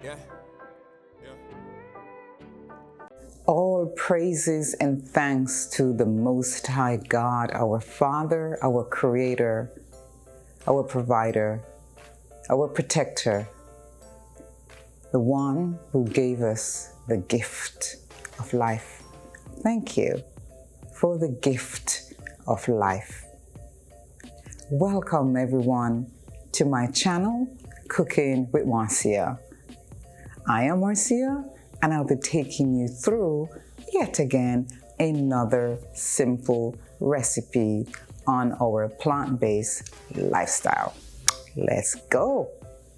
Yeah. Yeah. All praises and thanks to the Most High God, our Father, our Creator, our Provider, our Protector, the one who gave us the gift of life. Thank you for the gift of life. Welcome everyone to my channel, Cooking with Marcia. I am Marcia, and I'll be taking you through, yet again, another simple recipe on our plant-based lifestyle. Let's go.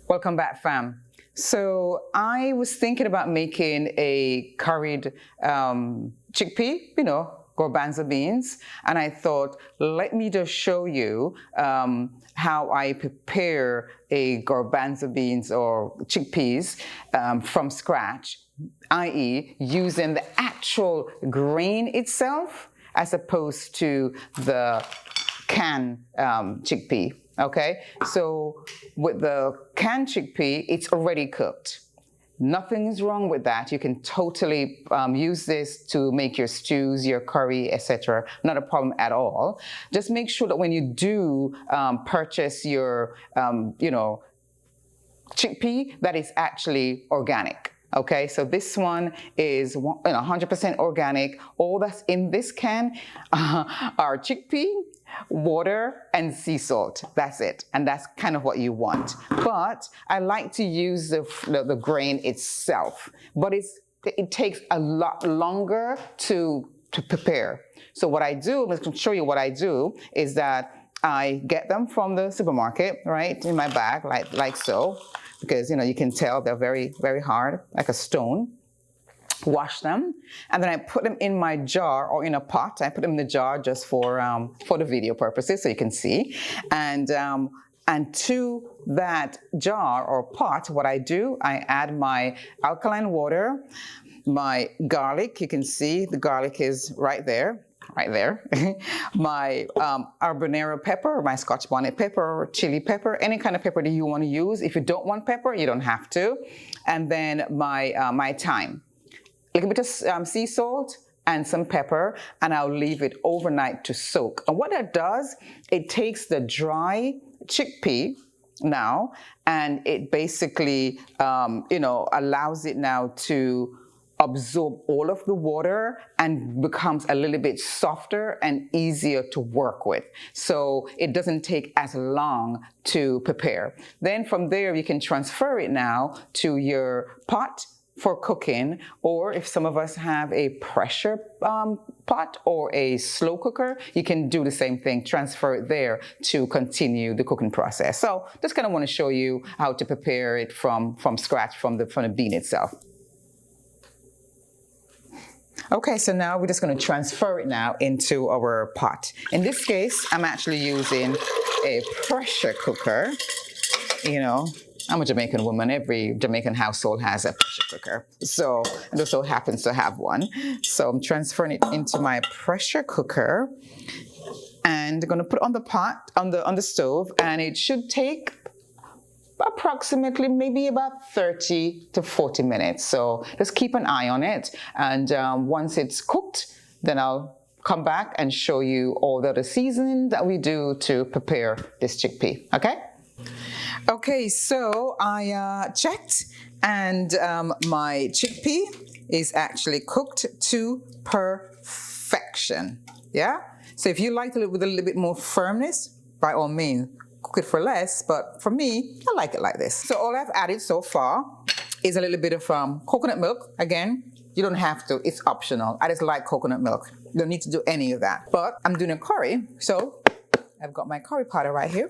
Welcome back, fam. So I was thinking about making a curried chickpea, garbanzo beans, and I thought, let me just show you how I prepare a garbanzo beans or chickpeas from scratch, i.e. using the actual grain itself as opposed to the canned chickpea. Okay, so with the canned chickpea, it's already cooked. Nothing is wrong with that. You can totally use this to make your stews, your curry, etc. Not a problem at all. Just make sure that when you do purchase your, chickpea, that is actually organic. Okay, so this one is 100% organic. All that's in this can are chickpea, water, and sea salt. That's it, and that's kind of what you want. But I like to use the grain itself, but it takes a lot longer to prepare. So what I do, I'm going to show you what I do, is that I get them from the supermarket, right, in my bag, like so, because you can tell they're very, very hard, like a stone. Wash them, and then I put them in my jar or in a pot. I put them in the jar just for the video purposes, so you can see. And to that jar or pot, what I do, I add my alkaline water, my garlic. You can see the garlic is right there. My habanero pepper, my Scotch bonnet pepper, chili pepper, any kind of pepper that you want to use. If you don't want pepper, you don't have to. And then my thyme. A little bit of sea salt and some pepper, and I'll leave it overnight to soak. And what that does, it takes the dry chickpea now, and it basically, allows it now to absorb all of the water and becomes a little bit softer and easier to work with. So it doesn't take as long to prepare. Then from there, you can transfer it now to your pot for cooking, or if some of us have a pressure pot or a slow cooker, you can do the same thing, transfer it there to continue the cooking process. So just kind of want to show you how to prepare it from scratch, from the bean itself. Okay, so now we're just going to transfer it now into our pot. In this case, I'm actually using a pressure cooker. I'm a Jamaican woman. Every Jamaican household has a pressure cooker. So it also happens to have one. So I'm transferring it into my pressure cooker and I'm going to put it on the pot, on the stove, and it should take approximately maybe about 30 to 40 minutes. So just keep an eye on it. And once it's cooked, then I'll come back and show you all the other seasoning that we do to prepare this chickpea. Okay, so I checked, and my chickpea is actually cooked to perfection. Yeah? So if you like it with a little bit more firmness, by all means, cook it for less, but for me, I like it like this. So all I've added so far is a little bit of coconut milk. Again, you don't have to, it's optional. I just like coconut milk. You don't need to do any of that. But I'm doing a curry, so I've got my curry powder right here.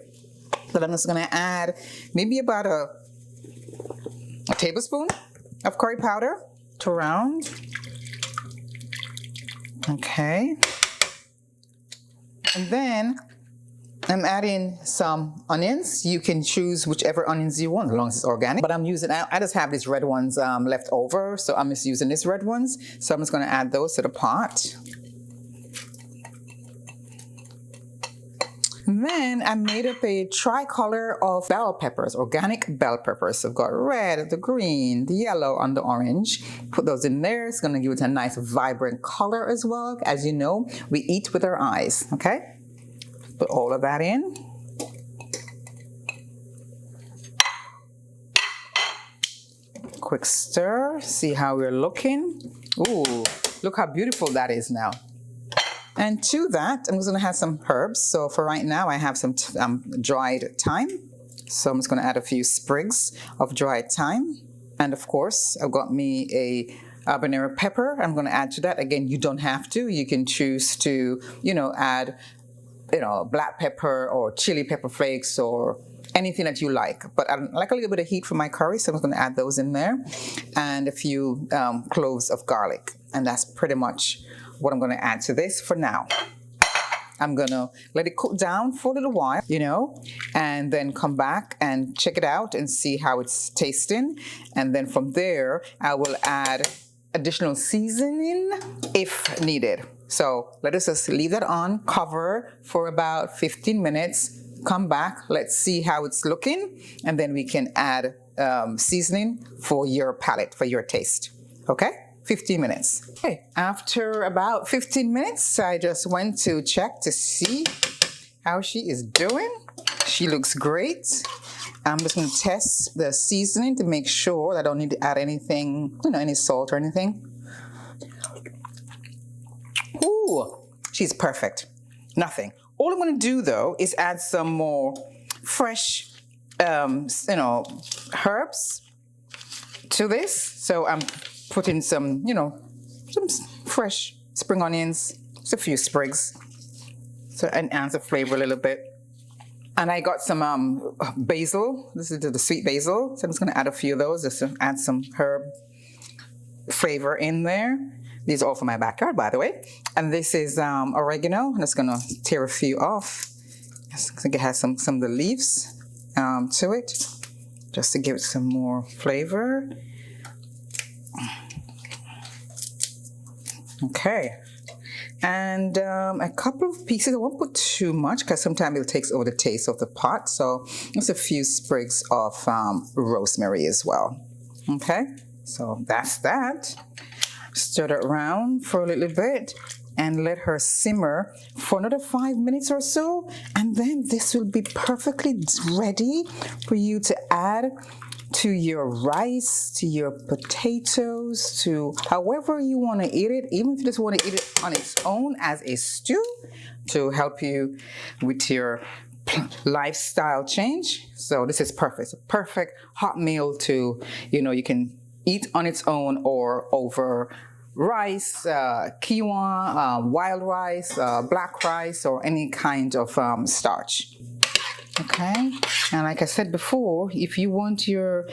So I'm just gonna add maybe about a tablespoon of curry powder to round. Okay. And then I'm adding some onions. You can choose whichever onions you want, as long as it's organic. But I just have these red ones left over, so I'm just using these red ones. So I'm just gonna add those to the pot. Then I made up a tricolor of bell peppers, organic bell peppers. So I've got red, the green, the yellow, and the orange. Put those in there. It's going to give it a nice vibrant color as well. As you know, we eat with our eyes, okay? Put all of that in. Quick stir, see how we're looking. Ooh, look how beautiful that is now. And to that, I'm just going to add some herbs. So for right now, I have some dried thyme. So I'm just going to add a few sprigs of dried thyme. And of course, I've got me a habanero pepper. I'm going to add to that. Again, you don't have to. You can choose to, add, black pepper or chili pepper flakes or anything that you like. But I like a little bit of heat for my curry, so I'm going to add those in there. And a few cloves of garlic. And that's pretty much what I'm going to add to this for now. I'm going to let it cook down for a little while, and then come back and check it out and see how it's tasting. And then from there, I will add additional seasoning if needed. So let us just leave that on, cover for about 15 minutes, come back, let's see how it's looking, and then we can add seasoning for your palate, for your taste. Okay? 15 minutes. Okay, after about 15 minutes, I just went to check to see how she is doing. She looks great. I'm just going to test the seasoning to make sure that I don't need to add anything, any salt or anything. Ooh, she's perfect. Nothing. All I'm going to do though is add some more fresh, herbs to this. So I'm putting some, some fresh spring onions, just a few sprigs, so enhance the flavor a little bit. And I got some basil. This is the sweet basil, so I'm just going to add a few of those just to add some herb flavor in there. These are all from my backyard, by the way. And this is oregano. I'm just going to tear a few off. I think it has some of the leaves to it, just to give it some more flavor. Okay, and a couple of pieces. I won't put too much because sometimes it takes over the taste of the pot. So just a few sprigs of rosemary as well. Okay, so that's that. Stir it around for a little bit and let her simmer for another 5 minutes or so, and then this will be perfectly ready for you to add to your rice, to your potatoes, to however you want to eat it, even if you just want to eat it on its own as a stew to help you with your lifestyle change. So this is perfect. It's a perfect hot meal to, you can eat on its own or over rice, quinoa, wild rice, black rice, or any kind of starch. Okay, and like I said before, if you want your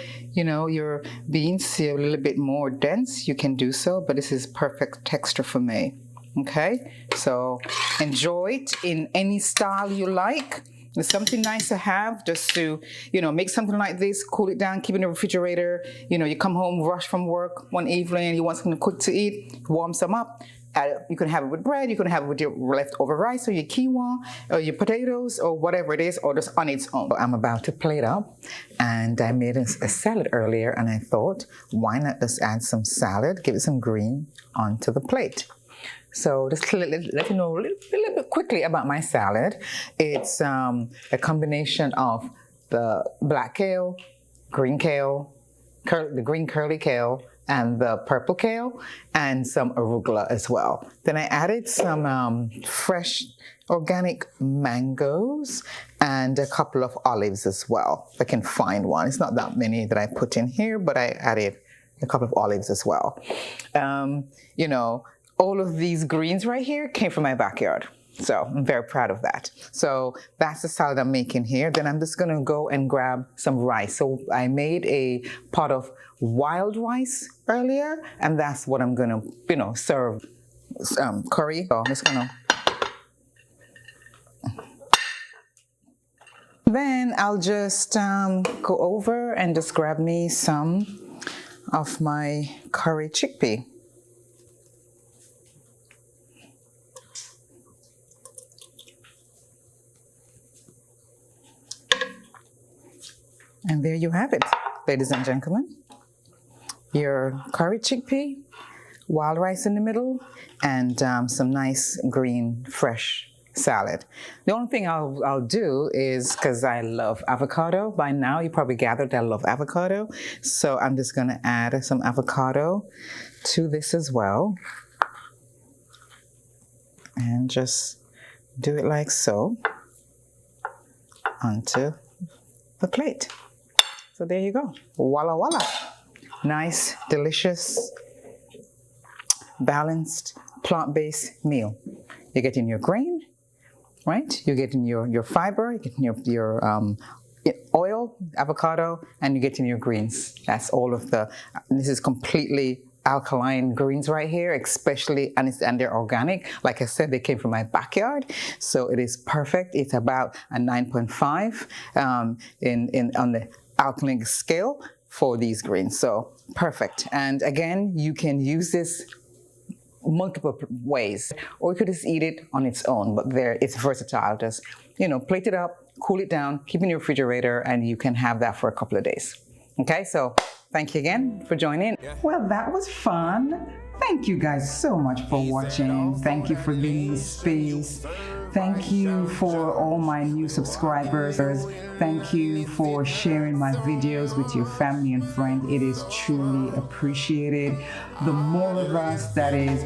beans a little bit more dense, you can do so, but this is perfect texture for me. Okay, so enjoy it in any style you like. It's something nice to have, just to, make something like this, cool it down, keep it in the refrigerator. You come home, rush from work one evening, you want something quick to eat, warm some up. You can have it with bread, you can have it with your leftover rice or your quinoa or your potatoes or whatever it is, or just on its own. I'm about to plate up, and I made a salad earlier, and I thought, why not just add some salad, give it some green onto the plate. So just to let you know a little bit quickly about my salad. It's a combination of the black kale, green kale, the green curly kale, and the purple kale, and some arugula as well. Then I added some fresh organic mangoes and a couple of olives as well. If I can find one. It's not that many that I put in here, but I added a couple of olives as well. All of these greens right here came from my backyard. So I'm very proud of that. So that's the salad I'm making here. Then I'm just gonna go and grab some rice. So I made a pot of wild rice earlier, and that's what I'm gonna, serve curry. So I'm just gonna. Then I'll just go over and just grab me some of my curry chickpea. And there you have it, ladies and gentlemen. Your curried chickpea, wild rice in the middle, and some nice green fresh salad. The only thing I'll do is, because I love avocado, by now you probably gathered that I love avocado, so I'm just going to add some avocado to this as well. And just do it like so onto the plate. So there you go. Voila, voila. Nice, delicious, balanced, plant-based meal. You're getting your grain, right? You're getting your fiber, you're getting your oil, avocado, and you're getting your greens. That's all of this is completely alkaline greens right here, especially, and they're organic. Like I said, they came from my backyard, so it is perfect. It's about a 9.5 on the alkaline scale for these greens, so perfect. And again, you can use this multiple ways, or you could just eat it on its own, but it's versatile. Just, plate it up, cool it down, keep it in your refrigerator, and you can have that for a couple of days. Okay, so thank you again for joining. Well, that was fun. Thank you guys so much for watching. Thank you for giving me space. Thank you for all my new subscribers. Thank you for sharing my videos with your family and friends. It is truly appreciated. The more of us that is,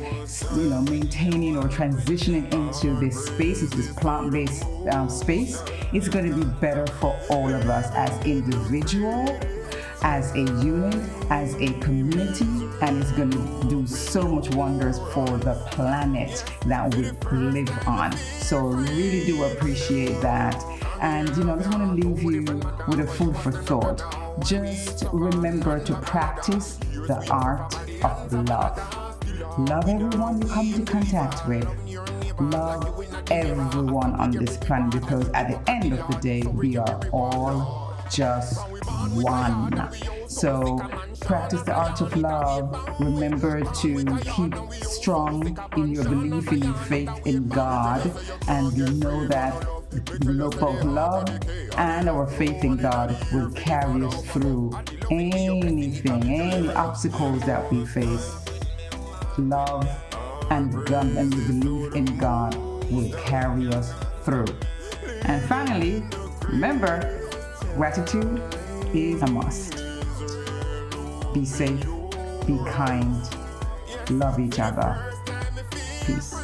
maintaining or transitioning into this space, into this plant-based space, it's going to be better for all of us as individuals, as a unit, as a community, and it's going to do so much wonders for the planet that we live on. So really do appreciate that. And I just want to leave you with a food for thought. Just remember to practice the art of love. Love everyone you come into contact with. Love everyone on this planet, because at the end of the day, we are all just one. So practice the art of love. Remember to keep strong in your belief, in your faith in God, and you know that both love and our faith in God will carry us through any obstacles that we face. Love and the belief in God will carry us through. And finally, remember, gratitude is a must. Be safe, be kind, love each other. Peace.